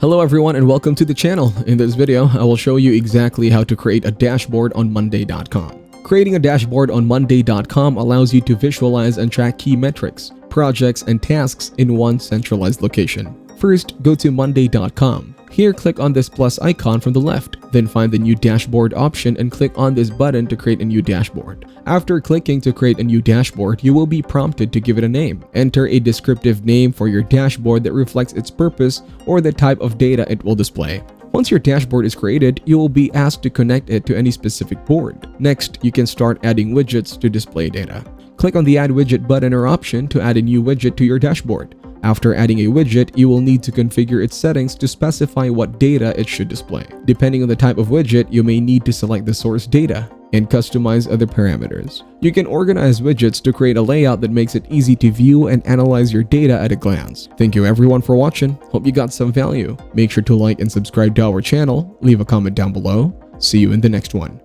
Hello everyone and welcome to the channel. In this video, I will show you exactly how to create a dashboard on Monday.com. Creating a dashboard on Monday.com allows you to visualize and track key metrics, projects, and tasks in one centralized location. First, go to Monday.com. Here, click on this plus icon from the left. Then find the new dashboard option and click on this button to create a new dashboard. After clicking to create a new dashboard, you will be prompted to give it a name. Enter a descriptive name for your dashboard that reflects its purpose or the type of data it will display. Once your dashboard is created, you will be asked to connect it to any specific board. Next, you can start adding widgets to display data. Click on the Add Widget button or option to add a new widget to your dashboard. After adding a widget, you will need to configure its settings to specify what data it should display. Depending on the type of widget, you may need to select the source data and customize other parameters. You can organize widgets to create a layout that makes it easy to view and analyze your data at a glance. Thank you everyone for watching. Hope you got some value. Make sure to like and subscribe to our channel. Leave a comment down below. See you in the next one.